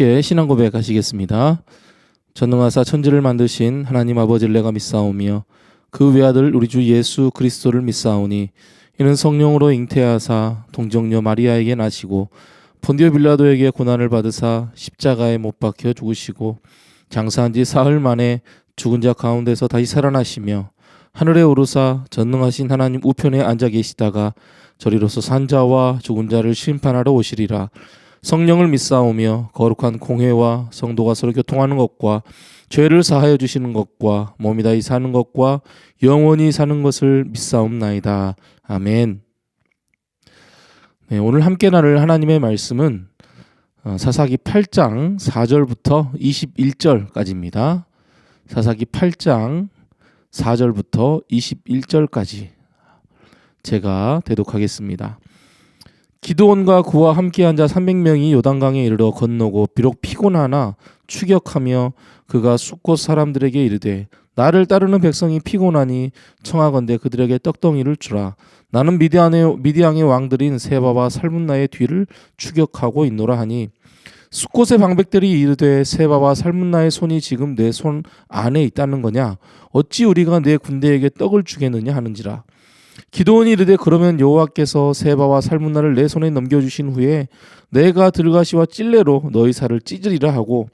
함께 신앙 고백하시겠습니다. 전능하사 천지를 만드신 하나님 아버지를 내가 믿사오며 그 외아들 우리 주 예수 그리스도를 믿사오니 이는 성령으로 잉태하사 동정녀 마리아에게 나시고 본디오 빌라도에게 고난을 받으사 십자가에 못 박혀 죽으시고 장사한 지 사흘 만에 죽은 자 가운데서 다시 살아나시며 하늘에 오르사 전능하신 하나님 우편에 앉아 계시다가 저리로서 산 자와 죽은 자를 심판하러 오시리라. 성령을 믿사오며 거룩한 공회와 성도가 서로 교통하는 것과 죄를 사하여 주시는 것과 몸이 다시 사는 것과 영원히 사는 것을 믿사옵나이다. 아멘. 네, 오늘 함께 나눌 하나님의 말씀은 사사기 8장 4절부터 21절까지입니다. 사사기 8장 4절부터 21절까지 제가 대독하겠습니다. 기드온과 그와 함께한 자 300명이 요단강에 이르러 건너고 비록 피곤하나 추격하며 그가 숫곳 사람들에게 이르되 나를 따르는 백성이 피곤하니 청하건대 그들에게 떡덩이를 주라. 나는 미디안의 왕들인 세바와 살문나의 뒤를 추격하고 있노라 하니 숫곳의 방백들이 이르되 세바와 살문나의 손이 지금 내 손 안에 있다는 거냐? 어찌 우리가 내 군대에게 떡을 주겠느냐 하는지라. 기드온이 이르되 그러면 여호와께서 세바와 살문나를 내 손에 넘겨주신 후에 내가 들가시와 찔레로 너희 살을 찢으리라 하고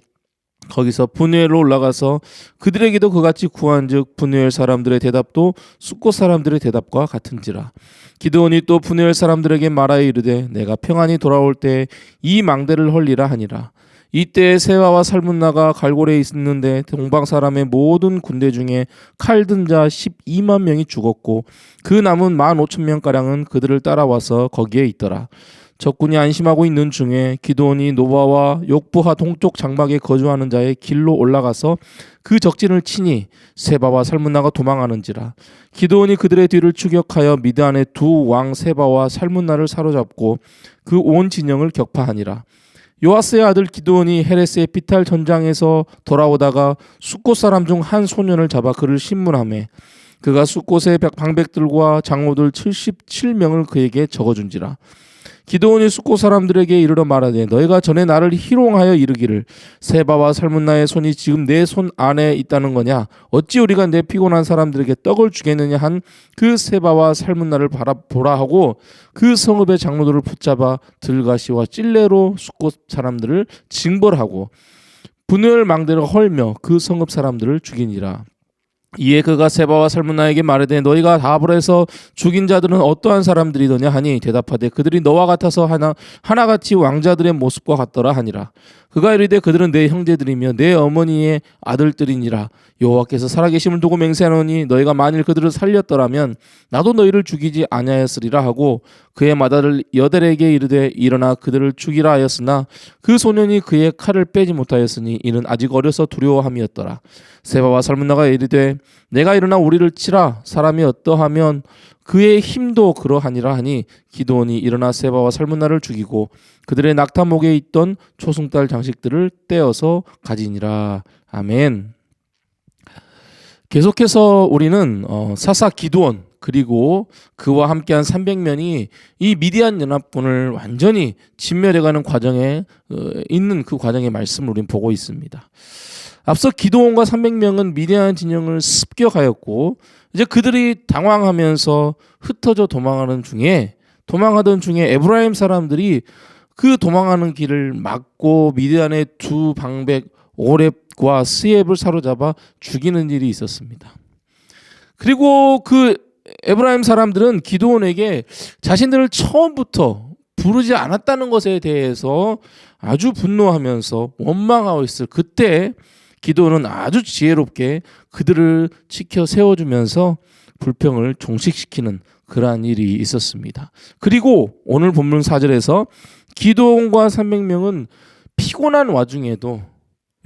거기서 분회엘로 올라가서 그들에게도 그같이 구한즉 분회엘 사람들의 대답도 숫곳 사람들의 대답과 같은지라. 기드온이 또 분회엘 사람들에게 말하여 이르되 내가 평안히 돌아올 때 이 망대를 헐리라 하니라. 이때 세바와 살문나가 갈골에 있는데 동방 사람의 모든 군대 중에 칼 든 자 12만 명이 죽었고 그 남은 15,000명가량은 그들을 따라와서 거기에 있더라. 적군이 안심하고 있는 중에 기드온이 노바와 욕부하 동쪽 장막에 거주하는 자의 길로 올라가서 그 적진을 치니 세바와 살문나가 도망하는지라. 기드온이 그들의 뒤를 추격하여 미드안의 두 왕 세바와 살문나를 사로잡고 그 온 진영을 격파하니라. 요아스의 아들 기드온이 헤레스의 피탈 전장에서 돌아오다가 숫곳 사람 중 한 소년을 잡아 그를 신문하매 그가 숫곳의 방백들과 장로들 77명을 그에게 적어준지라. 기드온이 숫곳 사람들에게 이르러 말하되 너희가 전에 나를 희롱하여 이르기를 세바와 살문나의 손이 지금 내 손 안에 있다는 거냐? 어찌 우리가 내 피곤한 사람들에게 떡을 주겠느냐 한 그 세바와 살문나를 보라 하고 그 성읍의 장로들을 붙잡아 들가시와 찔레로 숫곳 사람들을 징벌하고 분회엘 망대를 헐며 그 성읍 사람들을 죽이니라. 이에 그가 세바와 살문나에게 말하되 너희가 답을 해서 죽인 자들은 어떠한 사람들이더냐 하니 대답하되 그들이 너와 같아서 하나같이 왕자들의 모습과 같더라 하니라. 그가 이르되 그들은 내 형제들이며 내 어머니의 아들들이니라. 여호와께서 살아계심을 두고 맹세하노니 너희가 만일 그들을 살렸더라면 나도 너희를 죽이지 아니하였으리라 하고 그의 맏아들 여델에게 이르되 일어나 그들을 죽이라 하였으나 그 소년이 그의 칼을 빼지 못하였으니 이는 아직 어려서 두려워함이었더라. 세바와 살문나가 이르되 내가 일어나 우리를 치라. 사람이 어떠하면 그의 힘도 그러하니라 하니 기드온이 일어나 세바와 살문나를 죽이고 그들의 낙타목에 있던 초승달 장식들을 떼어서 가지니라. 아멘. 계속해서 우리는 사사 기드온 그리고 그와 함께한 300명이 이 미디안 연합군을 완전히 진멸해가는 과정에 있는 그 과정의 말씀을 우리는 보고 있습니다. 앞서 기드온과 300명은 미디안 진영을 습격하였고 이제 그들이 당황하면서 흩어져 도망하던 중에 에브라임 사람들이 그 도망하는 길을 막고 미디안의 두 방백 오렙과 스엡을 사로잡아 죽이는 일이 있었습니다. 그리고 그 에브라임 사람들은 기드온에게 자신들을 처음부터 부르지 않았다는 것에 대해서 아주 분노하면서 원망하고 있을 그때 기드온은 아주 지혜롭게 그들을 지켜 세워주면서 불평을 종식시키는 그러한 일이 있었습니다. 그리고 오늘 본문 4절에서 기드온과 300명은 피곤한 와중에도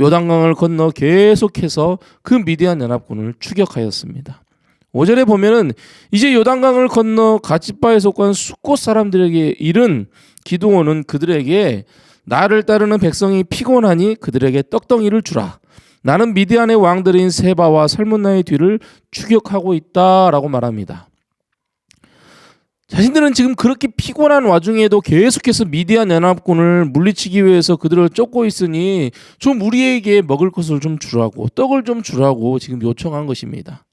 요단강을 건너 계속해서 그 미디안 연합군을 추격하였습니다. 5절에 보면은 이제 요단강을 건너 갓집바에 속한 숫곳 사람들에게 이른 기드온은 그들에게 나를 따르는 백성이 피곤하니 그들에게 떡덩이를 주라. 나는 미디안의 왕들인 세바와 살문나의 뒤를 추격하고 있다라고 말합니다. 자신들은 지금 그렇게 피곤한 와중에도 계속해서 미디안 연합군을 물리치기 위해서 그들을 쫓고 있으니 좀 우리에게 먹을 것을 좀 주라고, 떡을 좀 주라고 지금 요청한 것입니다.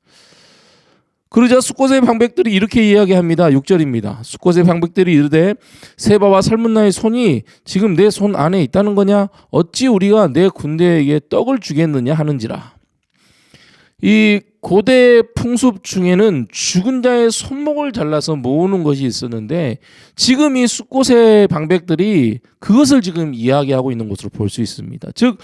그러자 숫곳의 방백들이 이렇게 이야기합니다. 6절입니다. 숫곳의 방백들이 이르되 세바와 살문나의 손이 지금 내 손 안에 있다는 거냐? 어찌 우리가 내 군대에게 떡을 주겠느냐 하는지라. 이 고대 풍습 중에는 죽은 자의 손목을 잘라서 모으는 것이 있었는데 지금 이 숫곳의 방백들이 그것을 지금 이야기하고 있는 것으로 볼 수 있습니다. 즉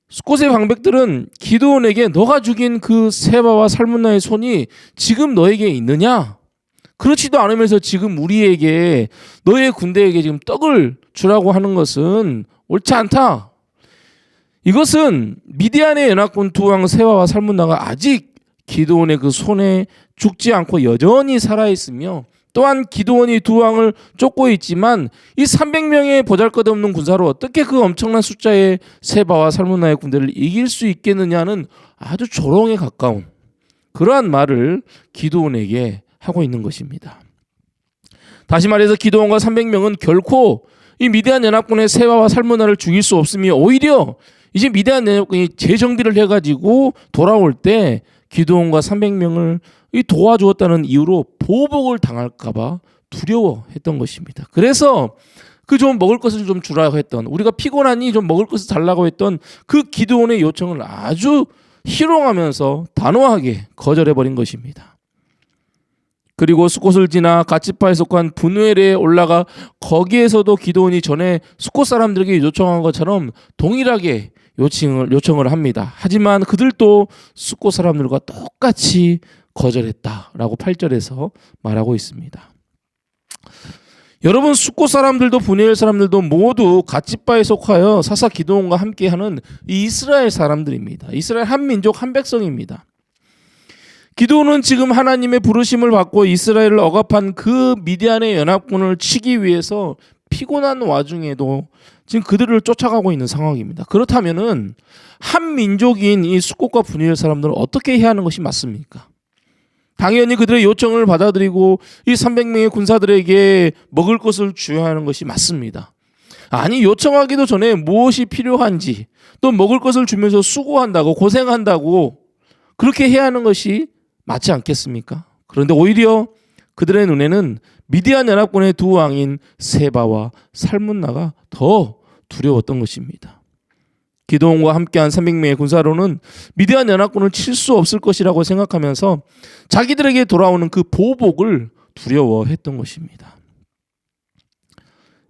숫곳의 방백들은 기드온에게 너가 죽인 그 세바와 살문나의 손이 지금 너에게 있느냐? 그렇지도 않으면서 지금 우리에게 너의 군대에게 지금 떡을 주라고 하는 것은 옳지 않다. 이것은 미디안의 연합군 두 왕 세바와 살문나가 아직 기드온의 그 손에 죽지 않고 여전히 살아있으며 또한 기드온이 두 왕을 쫓고 있지만 이 300명의 보잘것없는 군사로 어떻게 그 엄청난 숫자의 세바와 살문나의 군대를 이길 수 있겠느냐는 아주 조롱에 가까운 그러한 말을 기드온에게 하고 있는 것입니다. 다시 말해서 기드온과 300명은 결코 이 미디안 연합군의 세바와 살문나를 죽일 수 없으며 오히려 이제 미디안 연합군이 재정비를 해가지고 돌아올 때 기드온과 300명을 도와주었다는 이유로 보복을 당할까봐 두려워했던 것입니다. 그래서 그 좀 먹을 것을 좀 주라고 했던, 우리가 피곤하니 좀 먹을 것을 달라고 했던 그 기드온의 요청을 아주 희롱하면서 단호하게 거절해버린 것입니다. 그리고 숫곳을 지나 갓지파에 속한 분우엘에 올라가 거기에서도 기드온이 전에 숫곳 사람들에게 요청한 것처럼 동일하게 요청을 합니다. 하지만 그들도 숫곳 사람들과 똑같이 거절했다라고 8절에서 말하고 있습니다. 여러분, 숫곳 사람들도 분우엘 사람들도 모두 갓지파에 속하여 사사 기드온과 함께하는 이 이스라엘 사람들입니다. 이스라엘 한 민족 한 백성입니다. 기드온은 지금 하나님의 부르심을 받고 이스라엘을 억압한 그 미디안의 연합군을 치기 위해서 피곤한 와중에도 지금 그들을 쫓아가고 있는 상황입니다. 그렇다면은 한 민족인 이 숫곳과 분우엘 사람들은 어떻게 해야 하는 것이 맞습니까? 당연히 그들의 요청을 받아들이고 이 300명의 군사들에게 먹을 것을 줘야 하는 것이 맞습니다. 아니, 요청하기도 전에 무엇이 필요한지, 또 먹을 것을 주면서 수고한다고, 고생한다고 그렇게 해야 하는 것이 맞지 않겠습니까? 그런데 오히려 그들의 눈에는 미디안 연합군의 두 왕인 세바와 살문나가 더 두려웠던 것입니다. 기드온과 함께한 300명의 군사로는 미디안 연합군을 칠 수 없을 것이라고 생각하면서 자기들에게 돌아오는 그 보복을 두려워했던 것입니다.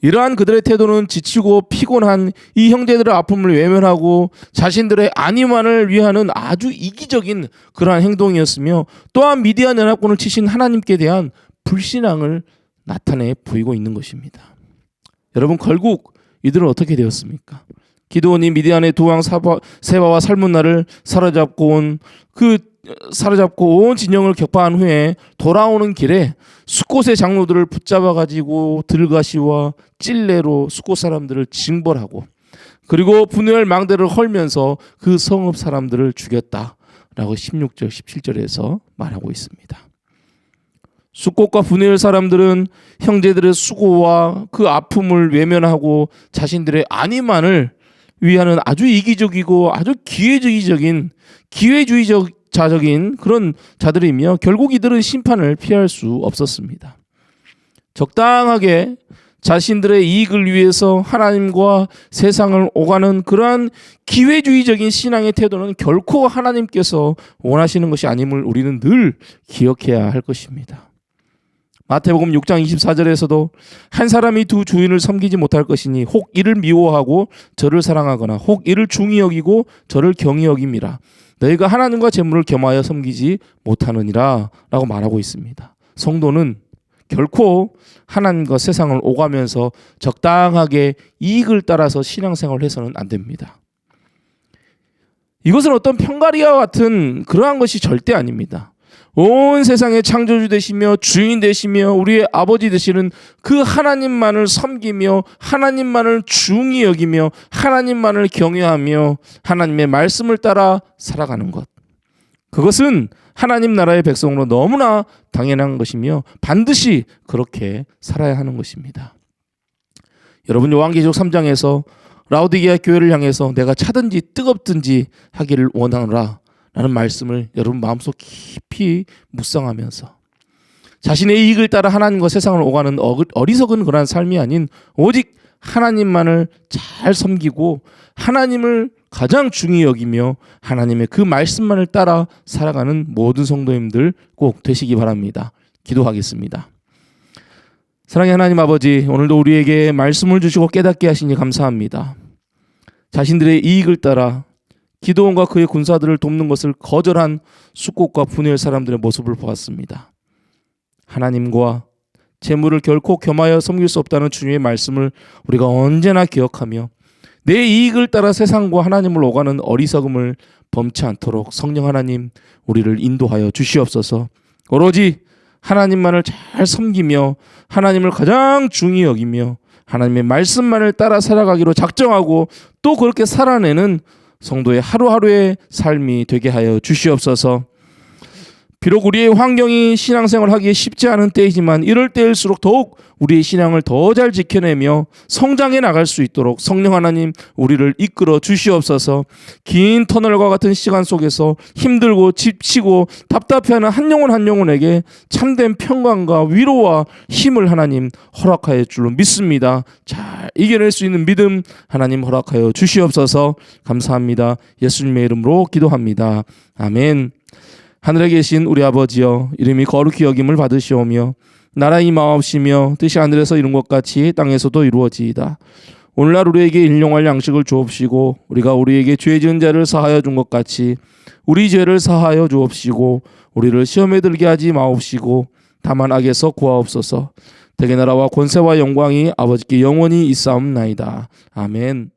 이러한 그들의 태도는 지치고 피곤한 이 형제들의 아픔을 외면하고 자신들의 안위만을 위하는 아주 이기적인 그러한 행동이었으며 또한 미디안 연합군을 치신 하나님께 대한 불신앙을 나타내 보이고 있는 것입니다. 여러분, 결국 이들은 어떻게 되었습니까? 기드온이 미디안의 두 왕 세바와 살문나를 사로잡고 온 진영을 격파한 후에 돌아오는 길에 숫곳의 장로들을 붙잡아 가지고 들가시와 찔레로 숫곳 사람들을 징벌하고 그리고 분우엘 망대를 헐면서 그 성읍 사람들을 죽였다라고 16절 17절에서 말하고 있습니다. 숫곳과 분우엘 사람들은 형제들의 수고와 그 아픔을 외면하고 자신들의 안위만을 위하는 아주 이기적이고 아주 기회주의적인 자적인 그런 자들이며 결국 이들은 심판을 피할 수 없었습니다. 적당하게 자신들의 이익을 위해서 하나님과 세상을 오가는 그러한 기회주의적인 신앙의 태도는 결코 하나님께서 원하시는 것이 아님을 우리는 늘 기억해야 할 것입니다. 마태복음 6장 24절에서도 한 사람이 두 주인을 섬기지 못할 것이니 혹 이를 미워하고 저를 사랑하거나 혹 이를 중히 여기고 저를 경히 여김이라. 너희가 하나님과 재물을 겸하여 섬기지 못하느니라 라고 말하고 있습니다. 성도는 결코 하나님과 세상을 오가면서 적당하게 이익을 따라서 신앙생활을 해서는 안 됩니다. 이것은 어떤 편가리와 같은 그러한 것이 절대 아닙니다. 온 세상의 창조주 되시며 주인 되시며 우리의 아버지 되시는 그 하나님만을 섬기며 하나님만을 중히 여기며 하나님만을 경외하며 하나님의 말씀을 따라 살아가는 것, 그것은 하나님 나라의 백성으로 너무나 당연한 것이며 반드시 그렇게 살아야 하는 것입니다. 여러분, 요한계시록 3장에서 라오디게아 교회를 향해서 내가 차든지 뜨겁든지 하기를 원하노라 라는 말씀을 여러분 마음속 깊이 묵상하면서 자신의 이익을 따라 하나님과 세상을 오가는 어리석은 그러한 삶이 아닌 오직 하나님만을 잘 섬기고 하나님을 가장 중히 여기며 하나님의 그 말씀만을 따라 살아가는 모든 성도님들 꼭 되시기 바랍니다. 기도하겠습니다. 사랑의 하나님 아버지, 오늘도 우리에게 말씀을 주시고 깨닫게 하시니 감사합니다. 자신들의 이익을 따라 기드온과 그의 군사들을 돕는 것을 거절한 숫곳과 분열 사람들의 모습을 보았습니다. 하나님과 재물을 결코 겸하여 섬길 수 없다는 주님의 말씀을 우리가 언제나 기억하며 내 이익을 따라 세상과 하나님을 오가는 어리석음을 범치 않도록 성령 하나님 우리를 인도하여 주시옵소서. 오로지 하나님만을 잘 섬기며 하나님을 가장 중히 여기며 하나님의 말씀만을 따라 살아가기로 작정하고 또 그렇게 살아내는 성도의 하루하루의 삶이 되게 하여 주시옵소서. 비록 우리의 환경이 신앙생활을 하기에 쉽지 않은 때이지만 이럴 때일수록 더욱 우리의 신앙을 더 잘 지켜내며 성장해 나갈 수 있도록 성령 하나님 우리를 이끌어 주시옵소서. 긴 터널과 같은 시간 속에서 힘들고 지치고 답답해하는 한 영혼 한 영혼에게 참된 평강과 위로와 힘을 하나님 허락하여 줄로 믿습니다. 잘 이겨낼 수 있는 믿음 하나님 허락하여 주시옵소서. 감사합니다. 예수님의 이름으로 기도합니다. 아멘. 하늘에 계신 우리 아버지여, 이름이 거룩히 여김을 받으시오며 나라 임하옵시며 뜻이 하늘에서 이룬 것 같이 땅에서도 이루어지이다. 오늘날 우리에게 일용할 양식을 주옵시고 우리가 우리에게 죄 지은 자를 사하여 준 것 같이 우리 죄를 사하여 주옵시고 우리를 시험에 들게 하지 마옵시고 다만 악에서 구하옵소서. 대개 나라와 권세와 영광이 아버지께 영원히 있사옵나이다. 아멘.